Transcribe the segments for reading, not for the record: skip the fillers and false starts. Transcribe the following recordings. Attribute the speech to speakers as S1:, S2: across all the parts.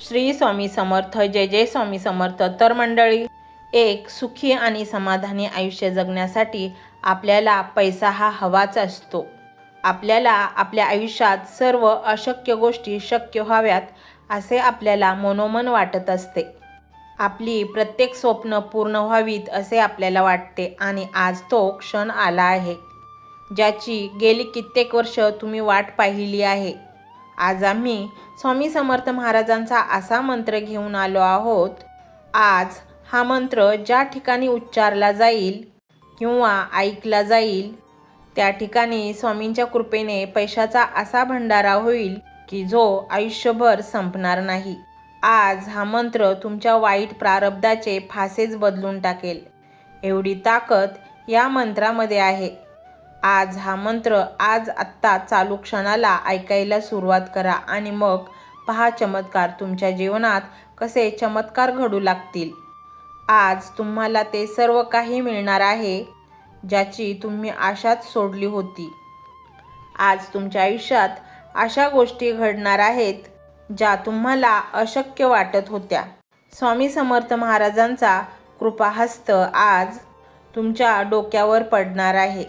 S1: श्री स्वामी समर्थ. जय जय स्वामी समर्थ. तर मंडळी, एक सुखी आणि समाधानी आयुष्य जगण्यासाठी आपल्याला पैसा हा हवाच असतो. आपल्याला आपल्या आयुष्यात सर्व अशक्य गोष्टी शक्य व्हाव्यात असे आपल्याला मनोमन वाटत असते. आपली प्रत्येक स्वप्न पूर्ण व्हावीत असे आपल्याला वाटते आणि आज तो क्षण आला आहे, ज्याची गेली कित्येक वर्ष तुम्ही वाट पाहिली आहे. आज आम्ही स्वामी समर्थ महाराजांचा असा मंत्र घेऊन आलो आहोत. आज हा मंत्र ज्या ठिकाणी उच्चारला जाईल किंवा ऐकला जाईल त्या ठिकाणी स्वामींच्या कृपेने पैशाचा असा भंडारा होईल की जो आयुष्यभर संपणार नाही. आज हा मंत्र तुमच्या वाईट प्रारब्धाचे फासेच बदलून टाकेल, एवढी ताकद या मंत्रामध्ये आहे. आज हा मंत्र आत्ता चालू क्षणाला ऐकायला सुरुवात करा आणि मग पहा चमत्कार तुमच्या जीवनात कसे चमत्कार घडू लागतील. आज तुम्हाला ते सर्व काही मिळणार आहे ज्याची तुम्ही आशाच सोडली होती. आज तुमच्या आयुष्यात अशा गोष्टी घडणार आहेत ज्या तुम्हाला अशक्य वाटत होत्या. स्वामी समर्थ महाराजांचा कृपाहस्त आज तुमच्या डोक्यावर पडणार आहे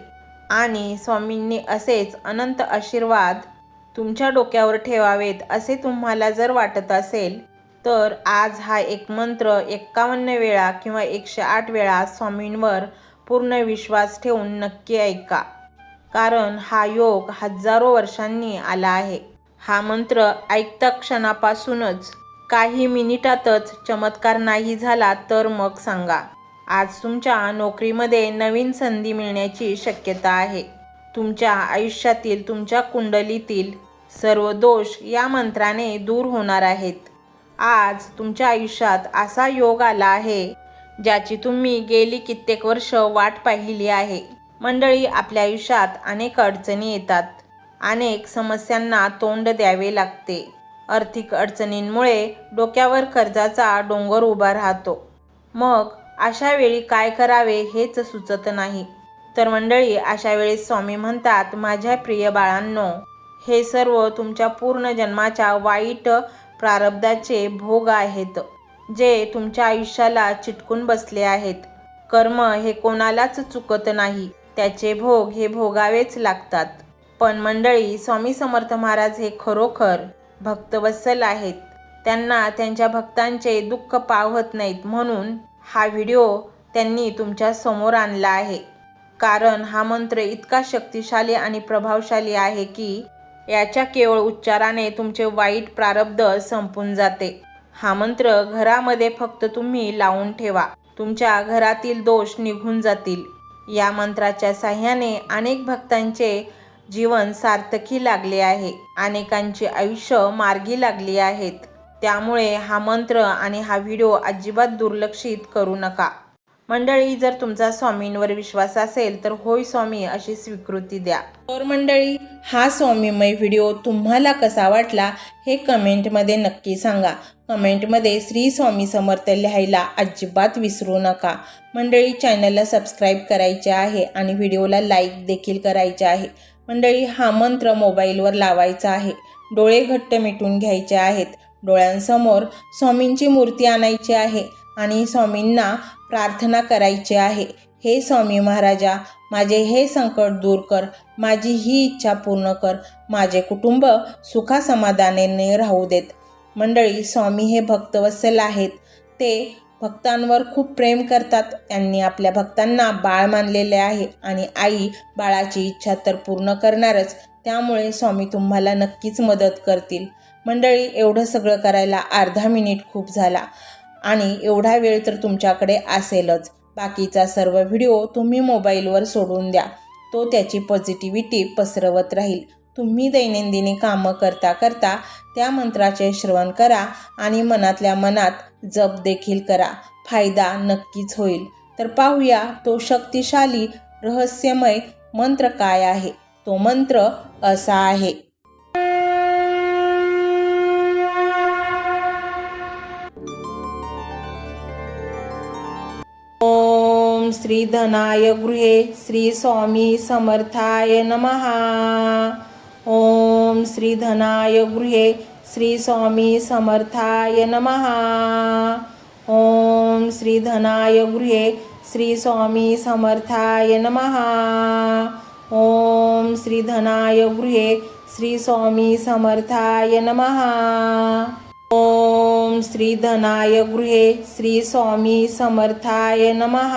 S1: आणि स्वामींनी असेच अनंत आशीर्वाद तुमच्या डोक्यावर ठेवावेत असे तुम्हाला जर वाटत असेल तर आज हा एक मंत्र 51 वेळा किंवा 108 वेळा स्वामींवर पूर्ण विश्वास ठेवून नक्की ऐका, कारण हा योग हजारो वर्षांनी आला आहे. हा मंत्र ऐकता क्षणापासूनच काही मिनिटातच चमत्कार नाही झाला तर मग सांगा. आज तुमच्या नोकरीमध्ये नवीन संधी मिळण्याची शक्यता आहे. तुमच्या आयुष्यातील तुमच्या कुंडलीतील सर्व दोष या मंत्राने दूर होणार आहेत. आज तुमच्या आयुष्यात असा योग आला आहे ज्याची तुम्ही गेली कित्येक वर्ष वाट पाहिली आहे. मंडळी, आपल्या आयुष्यात अनेक अडचणी येतात, अनेक समस्यांना तोंड द्यावे लागते. आर्थिक अडचणींमुळे डोक्यावर कर्जाचा डोंगर उभा राहतो. मग अशा वेळी काय करावे हेच सुचत नाही. तर मंडळी, अशा वेळेस स्वामी म्हणतात, माझ्या प्रिय बाळांनो, हे सर्व तुमच्या पूर्ण जन्माच्या वाईट प्रारब्धाचे भोग आहेत जे तुमच्या आयुष्याला चिटकून बसले आहेत. कर्म हे कोणालाच चुकत नाही, त्याचे भोग हे भोगावेच लागतात. पण मंडळी, स्वामी समर्थ महाराज हे खरोखर भक्तवत्सल आहेत. त्यांना त्यांच्या भक्तांचे दुःख पाहत नाहीत, म्हणून हा व्हिडिओ त्यांनी तुमच्या समोर आणला आहे. कारण हा मंत्र इतका शक्तिशाली आणि प्रभावशाली आहे की याच्या केवळ उच्चाराने तुमचे वाईट प्रारब्ध संपून जाते. हा मंत्र घरामध्ये फक्त तुम्ही लावून ठेवा, तुमच्या घरातील दोष निघून जातील. या मंत्राच्या साह्याने अनेक भक्तांचे जीवन सार्थकी लागले आहे, अनेकांची आयुष्य मार्गी लागली आहेत. त्यामुळे हा मंत्र आणि हा व्हिडिओ अजिबात दुर्लक्षित करू नका. मंडळी, जर तुमचा स्वामींवर विश्वास असेल तर होय स्वामी अशी स्वीकृती द्या. तर मंडळी, हा स्वामीमय व्हिडिओ तुम्हाला कसा वाटला हे कमेंटमध्ये नक्की सांगा. कमेंटमध्ये श्री स्वामी समर्थ लिहायला अजिबात विसरू नका. मंडळी, चॅनलला सबस्क्राईब करायचे आहे आणि व्हिडिओला लाईक देखील करायचे आहे. मंडळी, हा मंत्र मोबाईलवर लावायचा आहे. डोळे घट्ट मिटून घ्यायचे आहेत. डोळ्यांसमोर स्वामींची मूर्ती आणायची आहे आणि स्वामींना प्रार्थना करायची आहे, हे स्वामी महाराजा, माझे हे संकट दूर कर, माझी ही इच्छा पूर्ण कर, माझे कुटुंब सुखासमाधानाने राहू देत. मंडळी, स्वामी हे भक्तवत्सल आहेत. ते भक्तांवर खूप प्रेम करतात. त्यांनी आपल्या भक्तांना बाळ मानलेले आहे आणि आई बाळाची इच्छा तर पूर्ण करणारच. त्यामुळे स्वामी तुम्हाला नक्कीच मदत करतील. मंडळी, एवढं सगळं करायला अर्धा मिनिट खूप झाला आणि एवढा वेळ तर तुमच्याकडे असेलच. बाकीचा सर्व व्हिडिओ तुम्ही मोबाईलवर सोडून द्या, तो त्याची पॉझिटिव्हिटी पसरवत राहील. तुम्ही दैनंदिनी कामं करता करता त्या मंत्राचे श्रवण करा आणि मनातल्या मनात जप देखील करा. फायदा नक्कीच होईल. तर पाहूया तो शक्तिशाली रहस्यमय मंत्र काय आहे. तो मंत्र असा आहे. ओम श्री धनाय गृहे श्री स्वामी समर्थाय नमः. ओम श्री धनाय गृहे श्री स्वामी समर्थाय नमः. ओम श्री धनाय गृहे श्री स्वामी समर्थाय नमः. ओम श्री धनाय गृहे श्री स्वामी समर्थाय नमः. ओम श्री धनाय गृहे श्री स्वामी समर्थाय नमः.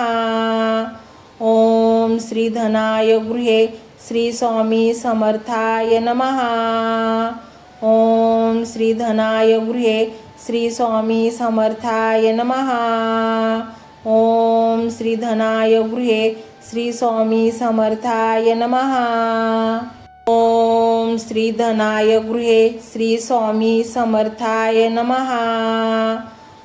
S1: ओम श्री धनाय गृहे श्री स्वामी समर्थाय नमः. ओम श्री धनाय गृहे श्री स्वामी समर्थाय नमः. ओम श्री धनाय गृहे श्री स्वामी समर्थाय नमः. ओम श्री धनाय गृहे श्री स्वामी समर्थाय नमः.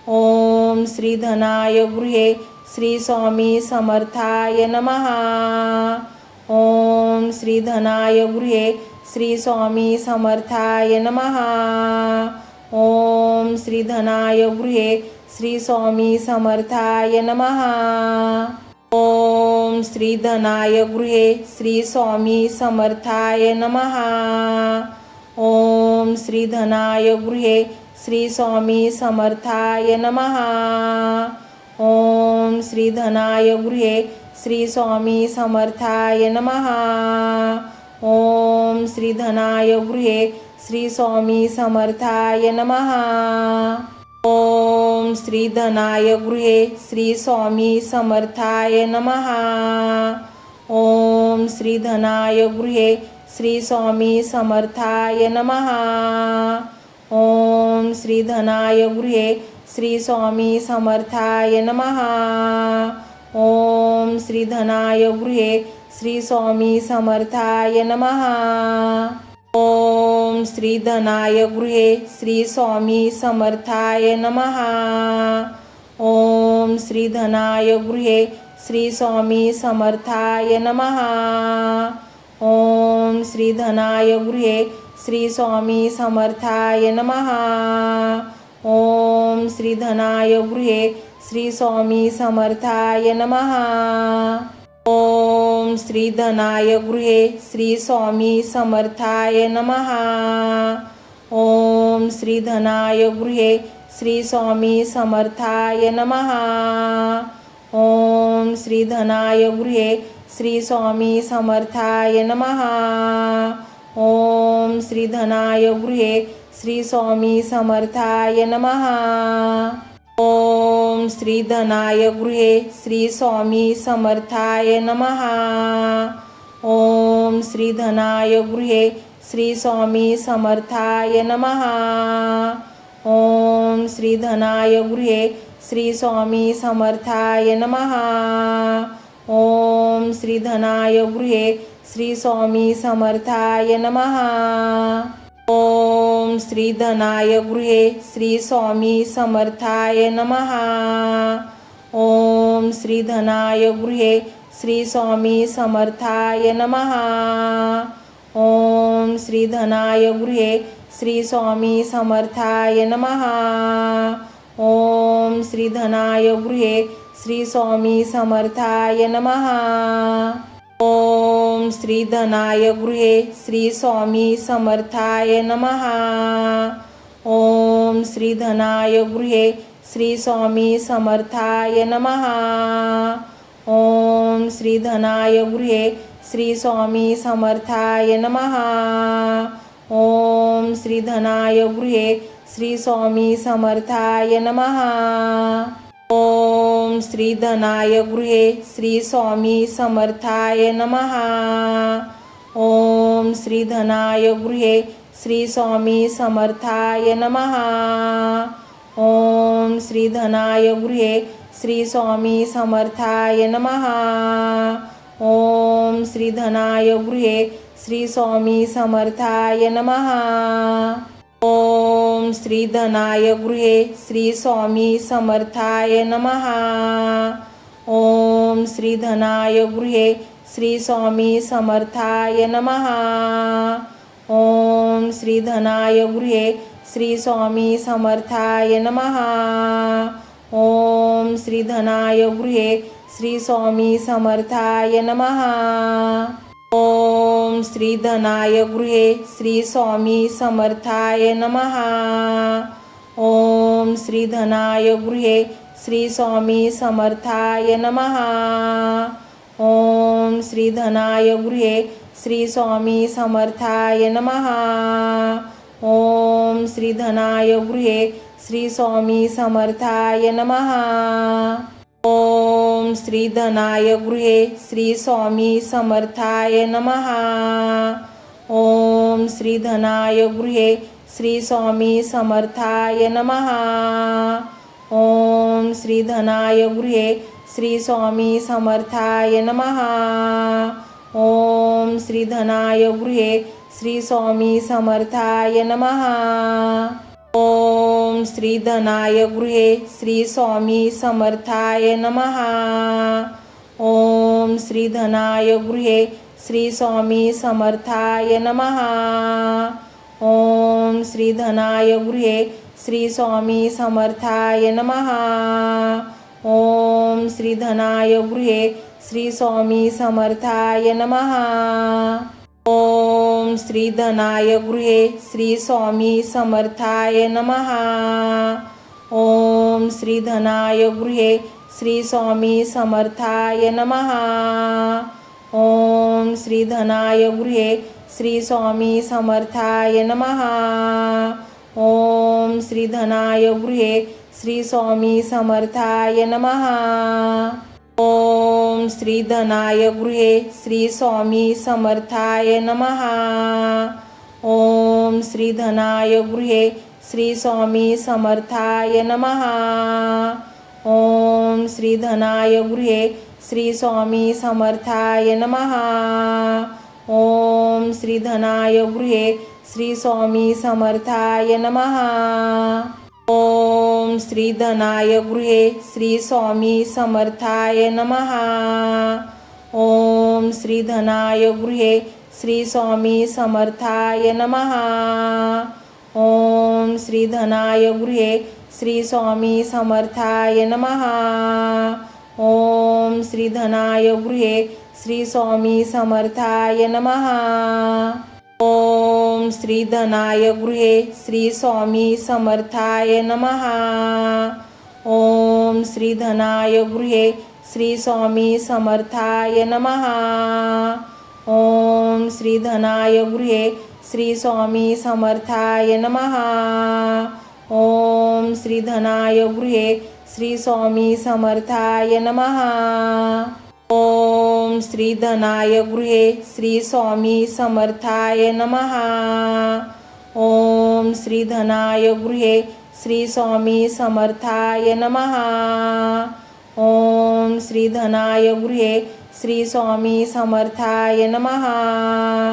S1: ओम श्री धनाय गृहे श्री स्वामी समर्थाय नमः. ओम श्री धनाय गृहे श्री स्वामी समर्थाय नमः. ओम श्री धनाय गृहे श्री स्वामी समर्थाय नमः. ओम श्री धनाय गृहे श्री स्वामी समर्थाय नमः. ओम श्री धनाय गृहे श्री स्वामी समर्थाय नमः. ओम श्री धनाय गृहे श्री स्वामी समर्थाय नमः. ओम श्री धनाय गृहे श्री स्वामी समर्थाय नमः. ओम श्री धनाय गृहे श्री स्वामी समर्थाय नमः. ओम श्री धनाय गृहे श्री स्वामी समर्थाय नमः. ओम श्री धनाय गृहे श्री स्वामी समर्थाय नमः. ओम श्री धनाय गृहे श्री स्वामी समर्थाय नमः. ओम श्री धनाय गृहे श्री स्वामी समर्थाय नमः. ओम श्री धनाय गृहे श्री स्वामी समर्थाय नमः. ओम श्री धनाय गृहे श्री स्वामी समर्थाय नमः. ओम श्री धनाय गृहे श्री स्वामी समर्थाय नमः. ओम श्री धनाय गृहे श्री स्वामी समर्थाय नमः. ओम श्री धनाय गृहे श्री स्वामी समर्थाय नमः. ओम श्री धनाय गृहे श्री स्वामी समर्थाय नमः. ओम श्री धनाय गृहे श्री स्वामी समर्थाय नमः. ओम श्री धनाय गृहे श्री स्वामी समर्थाय नमः. ओम श्री धनाय गृहे श्री स्वामी समर्थाय नमः. ओम श्री धनाय गृहे श्री स्वामी समर्थाय नमः. ओम श्री धनाय गृहे श्री स्वामी समर्थाय नमः. ओम श्री धनाय गृहे श्री स्वामी समर्थाय नमः. ओम श्री धनाय गृहे श्री स्वामी समर्थाय नमः. ओम श्री धनाय गृहे श्री स्वामी समर्थाय नमः. ओम श्री धनाय गृहे श्री स्वामी समर्थाय नमः. ओम श्री धनाय गृहे श्री स्वामी समर्थाय नमः. ओम श्री धनाय गृहे श्री स्वामी समर्थाय नमः. ओम श्री धनाय गृहे श्री स्वामी समर्थाय नमः. ओम श्री धनाय गृहे श्री स्वामी समर्थाय नमः. ओम श्री धनाय गृहे श्री स्वामी समर्थाय नमः. ओम श्री धनाय गृहे श्री स्वामी समर्थाय नमः. ओम श्री धनाय गृहे श्री स्वामी समर्थाय नमः. ओम श्री धनाय गृहे श्री स्वामी समर्थाय नमः. ओम श्री धनाय गृहे श्री स्वामी समर्थाय नमः. ओम श्री धनाय गृहे श्री स्वामी समर्थाय नमः. ओम श्री धनाय गृहे श्री स्वामी समर्थाय नमः. ओम श्री धनाय गृहे श्री स्वामी समर्थाय नमः. ओम श्री धनाय गृहे श्री स्वामी समर्थाय नमः। ओम श्री धनाय गृहे श्री स्वामी समर्थाय नमः। ओम श्री धनाय गृहे श्री स्वामी समर्थाय नमः। ओम श्री धनाय गृहे श्री स्वामी समर्थाय नमः। ओम श्री धनाय गृहे श्री स्वामी समर्थाय नमः। ओम श्री धनाय गृहे श्री स्वामी समर्थाय नमः। ओम श्री धनाय गृहे श्री स्वामी समर्थाय नमः। ओम श्री धनाय गृहे श्री स्वामी समर्थाय नमः। ओम श्री धनाय गृहे श्री स्वामी समर्थाय नमः। ओम श्री धनाय गृहे श्री स्वामी समर्थाय नमः। ओम श्री धनाय गृहे श्री स्वामी समर्थाय नमः। ओम श्री धनाय गृहे श्री स्वामी समर्थाय नमः। ओम श्री धनाय गृहे श्री स्वामी समर्थाय नमः। ओम श्री धनाय गृहे श्री स्वामी समर्थाय नमः। ओम श्री धनाय गृहे श्री स्वामी समर्थाय नमः। ओम श्री धनाय गृहे श्री स्वामी समर्थाय नमः। ओम श्री धनाय गृहे श्री स्वामी समर्थाय नमः। ओम श्री धनाय गृहे श्री स्वामी समर्थाय नमः। ओम श्री धनाय गृहे श्री स्वामी समर्थाय नमः। ओम श्री धनाय गृहे श्री स्वामी समर्थाय नमः। ओम श्री धनाय गृहे श्री स्वामी समर्थाय नमः। ओम श्री धनाय गृहे श्री स्वामी समर्थाय नमः। ओम श्री धनाय गृहे श्री स्वामी समर्थाय नमः। ओम श्री धनाय गृहे श्री स्वामी समर्थाय नमः। ओम श्री धनाय गृहे श्री स्वामी समर्थाय नमः। ओम श्री धनाय गृहे श्री स्वामी समर्थाय नमः। ओम श्री धनाय गृहे श्री स्वामी समर्थाय नमः। ओम श्री धनाय गृहे श्री स्वामी समर्थाय नमः। ओम श्री धनाय गृहे श्री स्वामी समर्थाय नमः। ओम श्री धनाय गृहे श्री स्वामी समर्थाय नमः। ओम श्री धनाय गृहे श्री स्वामी समर्थाय नमः।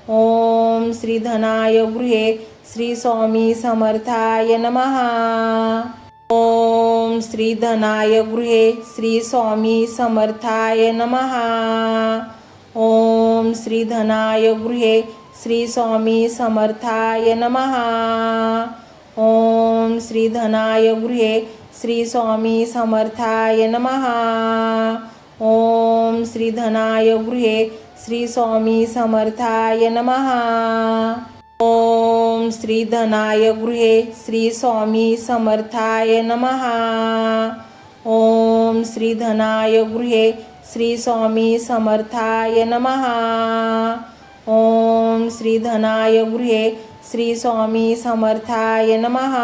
S1: ओम श्री धनाय गृहे श्री स्वामी समर्थाय नमः। ओम श्री धनाय गृहे श्री स्वामी समर्थाय नमः। ओम श्री धनाय गृहे श्री स्वामी समर्थाय नमः। ओम श्री धनाय गृहे श्री स्वामी समर्थाय नमः। ओम श्री धनाय गृहे श्री स्वामी समर्थाय नमः। ओम श्री धनाय गृहे श्री स्वामी समर्थाय नमः। ओम श्री धनाय गृहे श्री स्वामी समर्थाय नमः। ओम श्री धनाय गृहे श्री स्वामी समर्थाय नमः।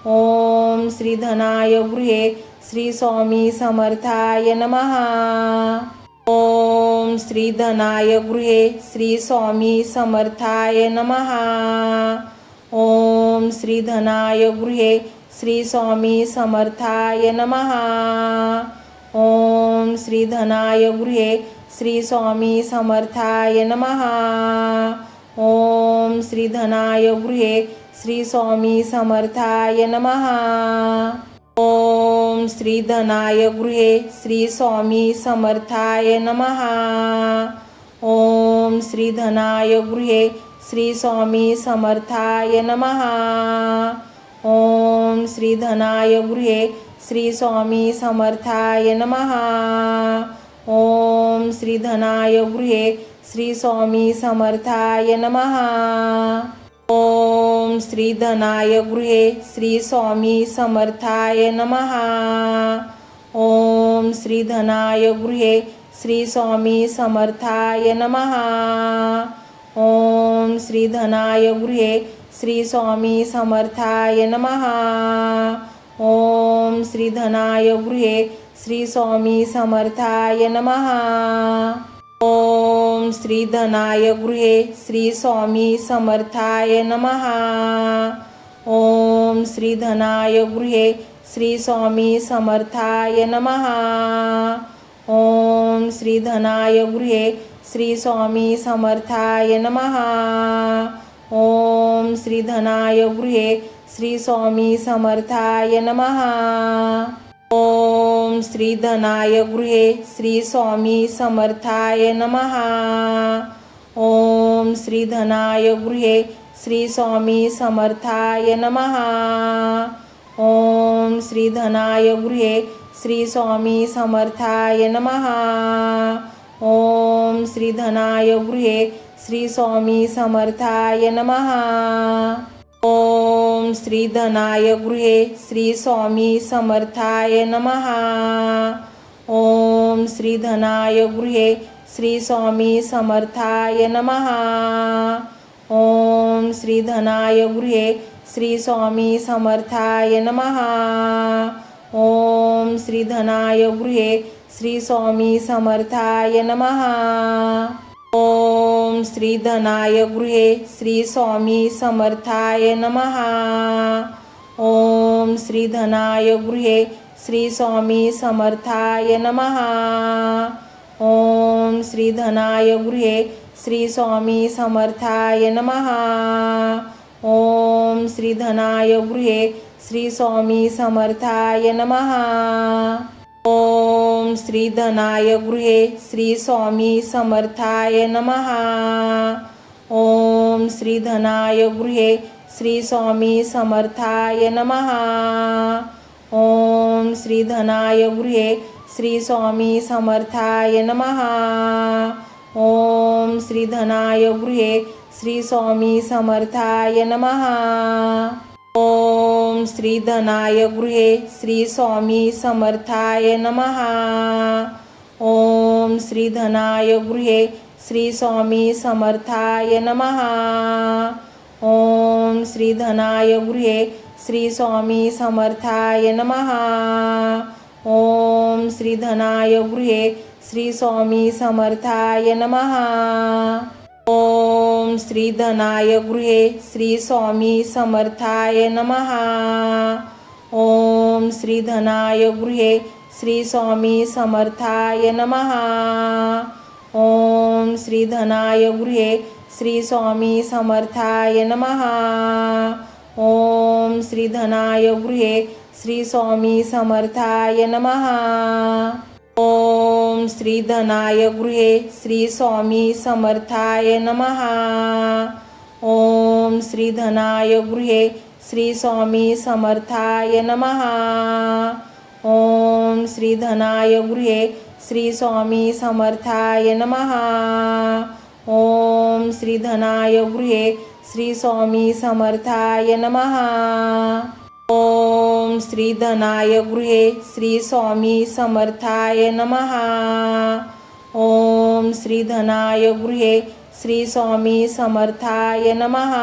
S1: ओम श्री धनाय गृहे श्री स्वामी समर्थाय नमः। ओम श्री धनाय गृहे श्री स्वामी समर्थाय नमः। ओम श्री धनाय गृहे श्री स्वामी समर्थाय नमः। ओम श्री धनाय गृहे श्री स्वामी समर्थाय नमः। ओम श्री धनाय गृहे श्री स्वामी समर्थाय नमः। ओम श्री धनाय गृहे श्री स्वामी समर्थाय नमः। ओम श्री धनाय गृहे श्री स्वामी समर्थाय नमः। ओम श्री धनाय गृहे श्री स्वामी समर्थाय नमः। ओम श्री धनाय गृहे श्री स्वामी समर्थाय नमः. ओम श्री धनाय गृहे श्री स्वामी समर्थाय नमः. ओम श्री धनाय गृहे श्री स्वामी समर्थाय नमः. ओम श्री धनाय गृहे श्री स्वामी समर्थाय नमः. ओम श्री धनाय गृहे श्री स्वामी समर्थाय नमः. ओम श्री धनाय गृहे श्री स्वामी समर्थाय नमः. ओम श्री धनाय गृहे श्री स्वामी समर्थाय नमः. ओम श्री धनाय गृहे श्री स्वामी समर्थाय नमः. ओम श्री धनाय गृहे श्री स्वामी समर्थाय नमः. ओम श्री धनाय गृहे श्री स्वामी समर्थाय नमः. ओम श्री धनाय गृहे श्री स्वामी समर्थाय नमः. ओम श्री धनाय गृहे श्री स्वामी समर्थाय नमः. ओम श्री धनाय गृहे श्री स्वामी समर्थाय नमः. ओम श्री धनाय गृहे श्री स्वामी समर्थाय नमः. ओम श्री धनाय गृहे श्री स्वामी समर्थाय नमः. ओम श्री धनाय गृहे श्री स्वामी समर्थाय नमः. ओम श्री धनाय गृहे श्री स्वामी समर्थाय नमः. ओम श्री धनाय गृहे श्री स्वामी समर्थाय नमः. ओम श्री धनाय गृहे श्री स्वामी समर्थाय नमः. ओम श्री धनाय गृहे श्री स्वामी समर्थाय नमः. ओम श्री धनाय गृहे श्री स्वामी समर्थाय नमः. ओम श्री धनाय गृहे श्री स्वामी समर्थाय नमः. ओम श्री धनाय गृहे श्री स्वामी समर्थाय नमः. ओम श्री धनाय गृहे श्री स्वामी समर्थाय नमः. ओम श्री धनाय गृहे श्री स्वामी समर्थाय नमः. ओम श्री धनाय गृहे श्री स्वामी समर्थाय नमः. ओम श्री धनाय गृहे श्री स्वामी समर्थाय नमः. ओम श्री धनाय गृहे श्री स्वामी समर्थाय नमः. ओम श्री धनाय गृहे श्री स्वामी समर्थाय नमः. ओम श्री धनाय गृहे श्री स्वामी समर्थाय नमः. ओम श्री धनाय गृहे श्री स्वामी समर्थाय नमः. ओम श्री धनाय गृहे श्री स्वामी समर्थाय नमः. ओम श्री धनाय गृहे श्री स्वामी समर्थाय नमः. ओम श्री धनाय गृहे श्री स्वामी समर्थाय नमः. ओम श्री धनाय गृहे श्री स्वामी समर्थाय नमः. ओम श्री धनाय गृहे श्री स्वामी समर्थाय नमः. ओम श्री धनाय गृहे श्री स्वामी समर्थाय नमः. ओम श्री धनाय गृहे श्री स्वामी समर्थाय नमः. ओम श्री धनाय गृहे श्री स्वामी समर्थाय नमः.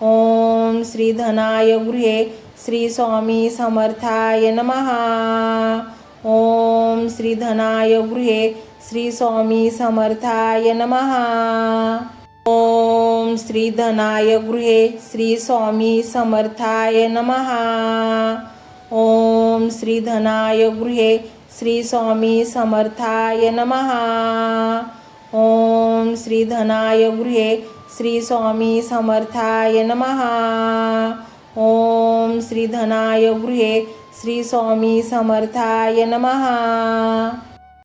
S1: ओम श्री धनाय गृहे श्री स्वामी समर्थाय नमः. ओम श्री धनाय गृहे श्री स्वामी समर्थाय नमः. ओम श्री धनाय गृहे श्री स्वामी समर्थाय नमः. ओम श्री धनाय गृहे श्री स्वामी समर्थाय नमः. ओम श्री धनाय गृहे श्री स्वामी समर्थाय नमः. ओम श्री धनाय गृहे श्री स्वामी समर्थाय नमः.